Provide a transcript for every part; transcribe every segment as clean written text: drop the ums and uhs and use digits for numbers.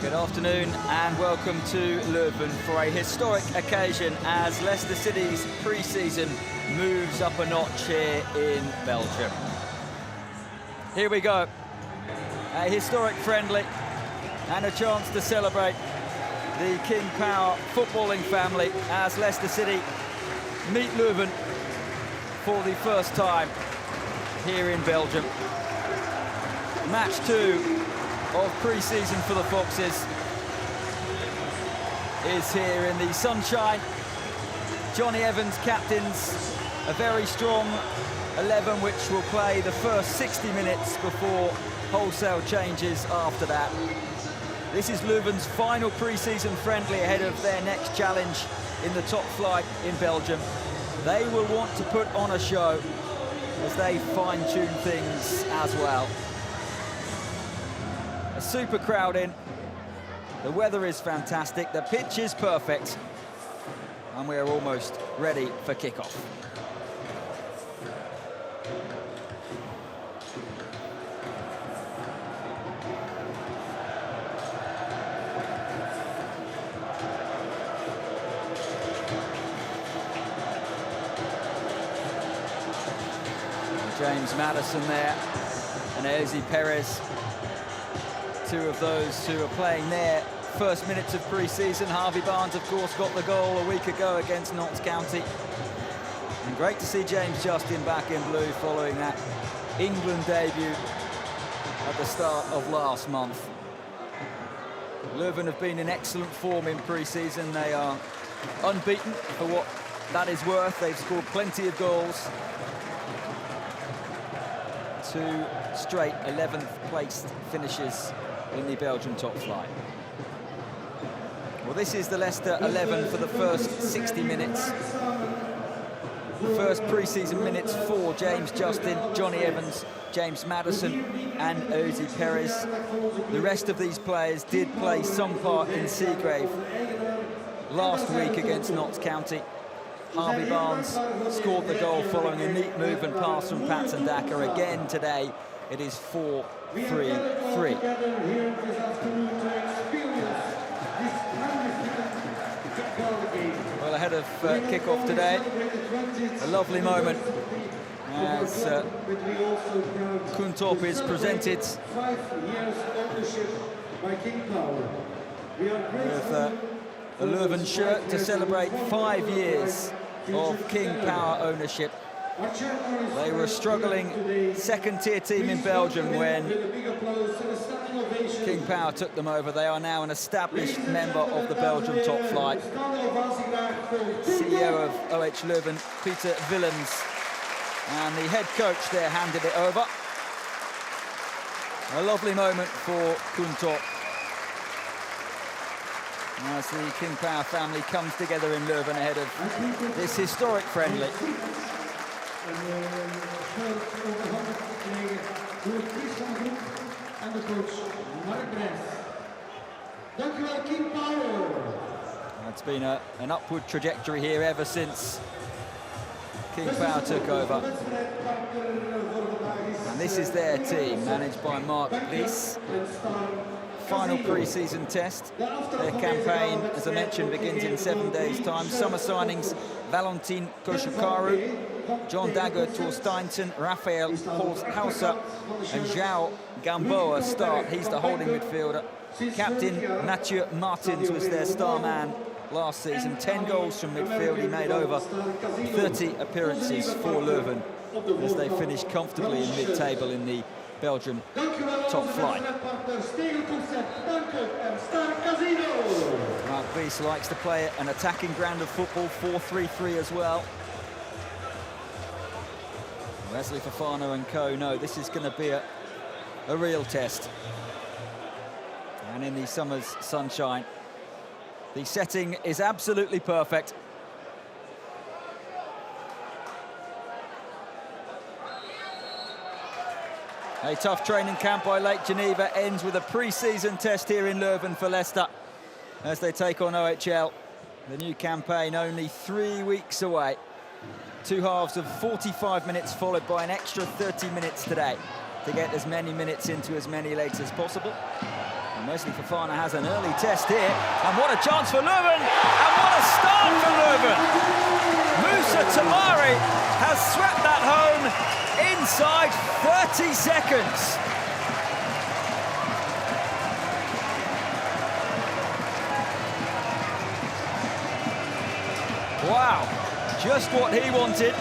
Good afternoon and welcome to Leuven for a historic occasion as Leicester City's pre-season moves up a notch here in Belgium. Here we go, a historic friendly and a chance to celebrate the King Power footballing family as Leicester City meet Leuven for the first time here in Belgium. Match 2 of pre-season for the Foxes is here in the sunshine. Johnny Evans captains a very strong 11 which will play the first 60 minutes before wholesale changes after that. This is Leuven's final pre-season friendly ahead of their next challenge in the top flight in Belgium. They will want to put on a show as they fine-tune things as well. A super crowd in, the weather is fantastic, the pitch is perfect, and we're almost ready for kickoff. James Maddison there, and Oud-Heverlee. Two of those who are playing their first minutes of pre-season. Harvey Barnes, of course, got the goal a week ago against Notts County. And great to see James Justin back in blue following that England debut at the start of last month. Leuven have been in excellent form in pre-season. They are unbeaten for what that is worth. They've scored plenty of goals. 2 straight 11th placed finishes in the Belgian top flight. Well, this is the Leicester 11 for the first 60 minutes. The first pre-season minutes for James Justin, Johnny Evans, James Maddison and Oud-Heverlee. The rest of these players did play some part in Seagrave last week against Notts County. Harvey Barnes scored the goal following a neat move and pass from Patson Daka. Again today, it is 4-3-3. Well, ahead of kickoff today, a lovely moment as Kuntop is presented with a Leuven shirt to celebrate 5 years of King Power ownership. They were a struggling second-tier team in Belgium when King Power took them over. They are now an established member of the Belgium top flight. CEO of Oud-Heverlee Leuven, Peter Willems, and the head coach there handed it over. A lovely moment for Kuntop as the King Power family comes together in Leuven ahead of this historic friendly. It's been an upward trajectory here ever since King Power took over. And this is their team, managed by Mark Dreef. Final pre-season test. Their campaign, as I mentioned, begins in 7 days' time. Summer signings: Valentin Koshukaru, John Dagger Torsteinsen, Raphael Hauser and João Gamboa start. He's the holding midfielder. Captain Mathieu Martins was their star man last season. 10 goals from midfield. He made over 30 appearances for Leuven as they finished comfortably in mid-table in the Belgium top flight. Mark Dreef likes to play an attacking brand of football, 4-3-3 as well. Wesley Fofana and co know this is going to be a real test. And in the summer's sunshine, the setting is absolutely perfect. A tough training camp by Lake Geneva ends with a pre-season test here in Leuven for Leicester as they take on OHL. The new campaign only 3 weeks away. 2 halves of 45 minutes followed by an extra 30 minutes today to get as many minutes into as many legs as possible. And Wesley Fofana has an early test here. And what a chance for Leuven! And what a start for Leuven! Moussa Tamari has swept that home inside 30 seconds. Wow, just what he wanted.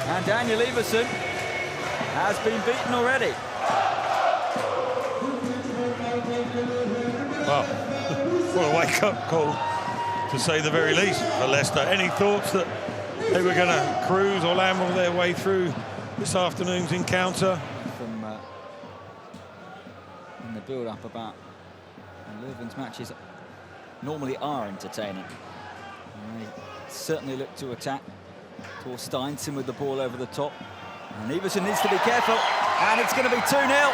And Daniel Everson has been beaten already. Well, what a wake-up call, to say the very least, for Leicester. Any thoughts that they were going to cruise or lamble their way through this afternoon's encounter? From in the build-up about Leuven's matches normally are entertaining. And they certainly look to attack. Tor Steinson with the ball over the top. And Everson needs to be careful. And it's going to be 2-0.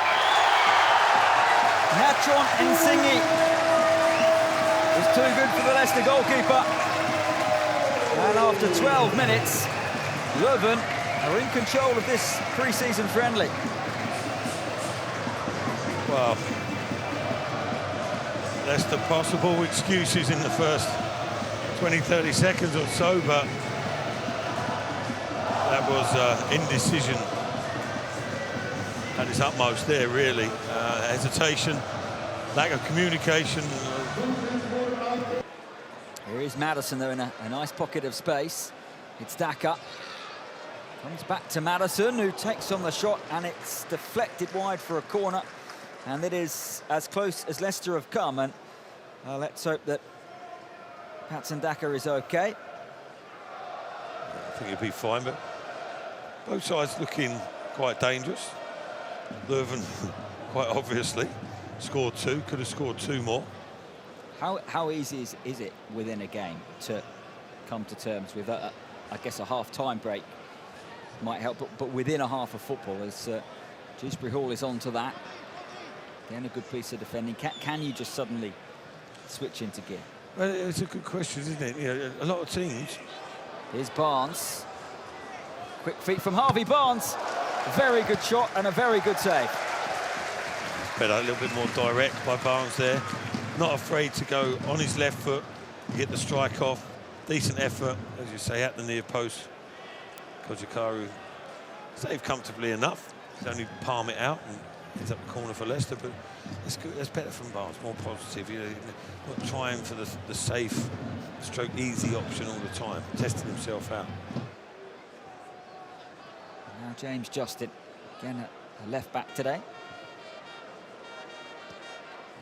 Natron Nsingi is too good for the Leicester goalkeeper. And after 12 minutes, Leuven are in control of this pre-season friendly. Well, Leicester possible excuses in the first 20-30 seconds or so, but that was indecision at its utmost there, really. Hesitation, lack of communication. Here is Maddison, though, in a nice pocket of space. It's Daka. Comes back to Maddison, who takes on the shot, and it's deflected wide for a corner. And it is as close as Leicester have come, and let's hope that Patson Daka is okay. I think he'll be fine, but both sides looking quite dangerous. Leuven, quite obviously, scored 2, could have scored 2 more. How easy is it within a game to come to terms with, I guess, a half-time break might help, but within a half of football, as Dewsbury Hall is on to that. Again, a good piece of defending. Can you just suddenly switch into gear? Well, it's a good question, isn't it? You know, a lot of teams. Here's Barnes. Quick feet from Harvey Barnes. A very good shot and a very good save. Better, a little bit more direct by Barnes there. Not afraid to go on his left foot, get the strike off. Decent effort, as you say, at the near post. Kojikaru saved comfortably enough. He's only palm it out and ends up the corner for Leicester, but that's good. That's better from Barnes, more positive. You know, not trying for the safe, stroke easy option all the time, testing himself out. Now James Justin, again a left back today.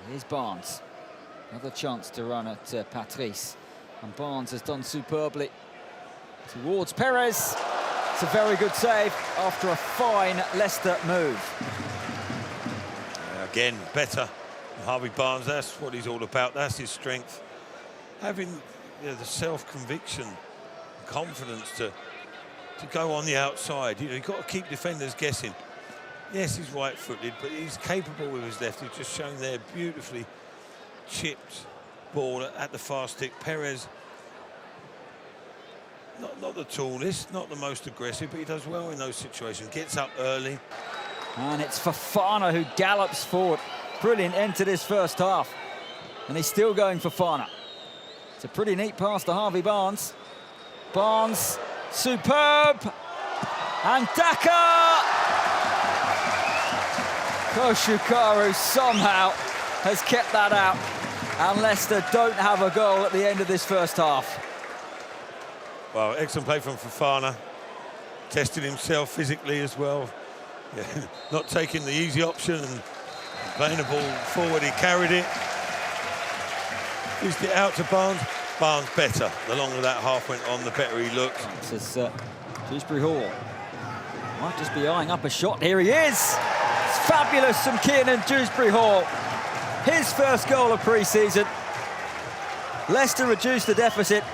Here's Barnes. Another chance to run at Patrice. And Barnes has done superbly towards Perez. It's a very good save after a fine Leicester move. Again, better. Harvey Barnes, that's what he's all about. That's his strength. Having the self-conviction, confidence to go on the outside. You know, you've got to keep defenders guessing. Yes, he's right-footed, but he's capable with his left. He's just shown there beautifully chipped ball at the far stick. Perez, not the tallest, not the most aggressive, but he does well in those situations. Gets up early. And it's Fofana who gallops forward. Brilliant end to this first half. And he's still going Fofana. It's a pretty neat pass to Harvey Barnes. Barnes, superb. And Daka! Koshukaru somehow has kept that out. And Leicester don't have a goal at the end of this first half. Well, excellent play from Fofana. Tested himself physically as well. Yeah, not taking the easy option and playing the ball forward. He carried it. Used it out to Barnes. Barnes better. The longer that half went on, the better he looked. This is Dewsbury Hall. Might just be eyeing up a shot. Here he is. It's fabulous from Kiernan Dewsbury Hall. His first goal of pre-season. Leicester reduced the deficit.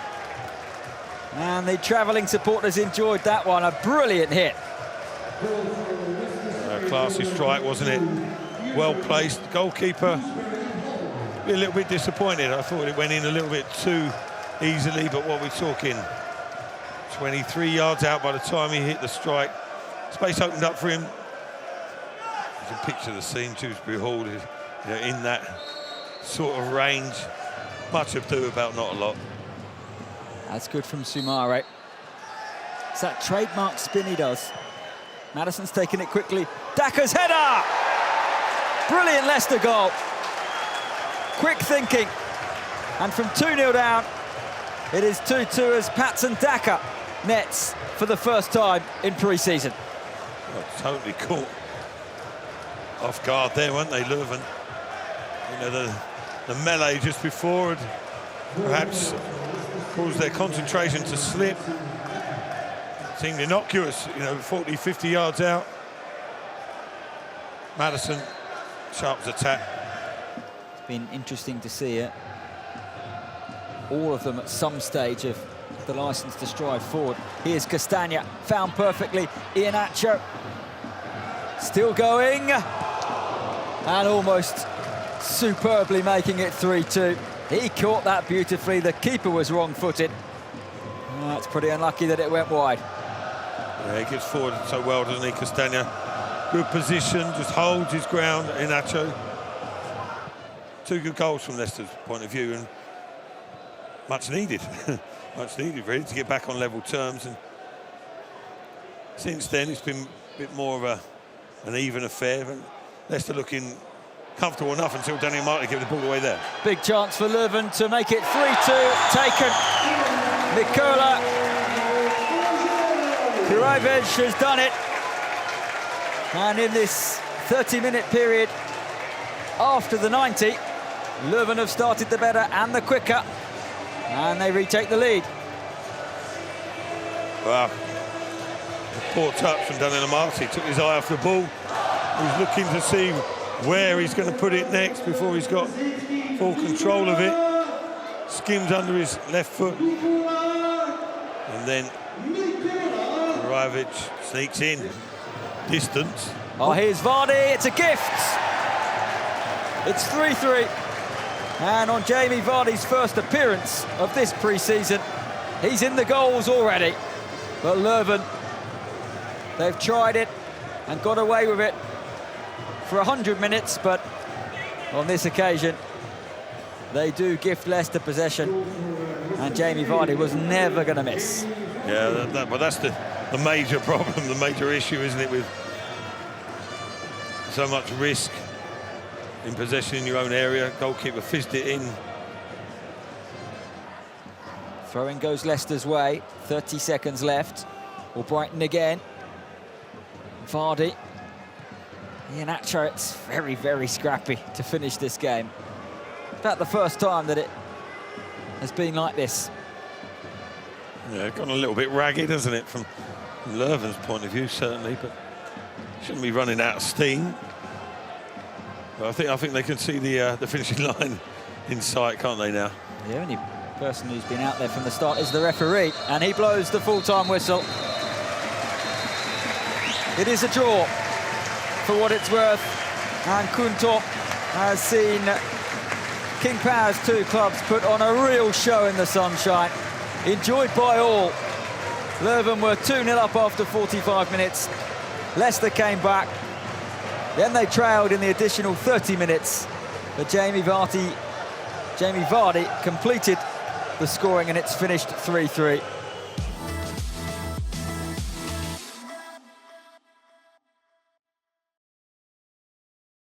And the travelling supporters enjoyed that one. A brilliant hit. Classy strike, wasn't it? Well placed. Goalkeeper be a little bit disappointed. I thought it went in a little bit too easily, but what we're talking, 23 yards out by the time he hit the strike. Space opened up for him. can picture the scene. Dewsbury Hall is, you know, in that sort of range. Much ado about not a lot. That's good from Soumare. It's that trademark spin he does. Maddison's taken it quickly. Daka's header! Brilliant Leicester goal. Quick thinking. And from 2-0 down, it is 2-2 as Patson Daka nets for the first time in pre-season. Well, totally caught off guard there, weren't they, Leuven? You know, the melee just before had perhaps caused their concentration to slip. Seemed innocuous, you know, 40, 50 yards out. Maddison, sharp as a tack. It's been interesting to see it. All of them at some stage of the licence to stride forward. Here's Castagna, found perfectly. Iheanacho still going. And almost superbly making it 3-2. He caught that beautifully. The keeper was wrong-footed. That's pretty unlucky that it went wide. Yeah, he gets forward so well, doesn't he, Castagna? Good position, just holds his ground. Iheanacho. 2 good goals from Leicester's point of view, and much needed. Much needed, really, to get back on level terms. And since then, it's been a bit more of an even affair. And Leicester looking comfortable enough until Daniel Martin gave the ball away there. Big chance for Leuven to make it 3-2. Taken. Nikola Kurovic has done it. And in this 30-minute period after the 90, Leuven have started the better and the quicker. And they retake the lead. Wow. A poor touch from Daniel Martin. Took his eye off the ball. He's looking to see where he's going to put it next before he's got full control of it. Skims under his left foot. And then Kurovic sneaks in. Distance. Oh, here's Vardy. It's a gift. It's 3-3. And on Jamie Vardy's first appearance of this pre-season, he's in the goals already. But Leuven, they've tried it and got away with it for 100 minutes, but on this occasion, they do gift Leicester possession, and Jamie Vardy was never going to miss. Yeah, but that's the major problem, the major issue, isn't it, with so much risk in possession in your own area. Goalkeeper fizzed it in. Throw-in goes Leicester's way. 30 seconds left. Or Brighton again. Vardy. Iheanacho, it's very, very scrappy to finish this game. About the first time that it has been like this. Yeah, gone a little bit ragged, hasn't it, from Leuven's point of view, certainly, but shouldn't be running out of steam. But I think they can see the finishing line in sight, can't they, now? The only person who's been out there from the start is the referee, and he blows the full-time whistle. It is a draw, for what it's worth, and Kunto has seen King Power's 2 clubs put on a real show in the sunshine, enjoyed by all. Leuven were 2-0 up after 45 minutes. Leicester came back. Then they trailed in the additional 30 minutes. But Jamie Vardy completed the scoring, and it's finished 3-3.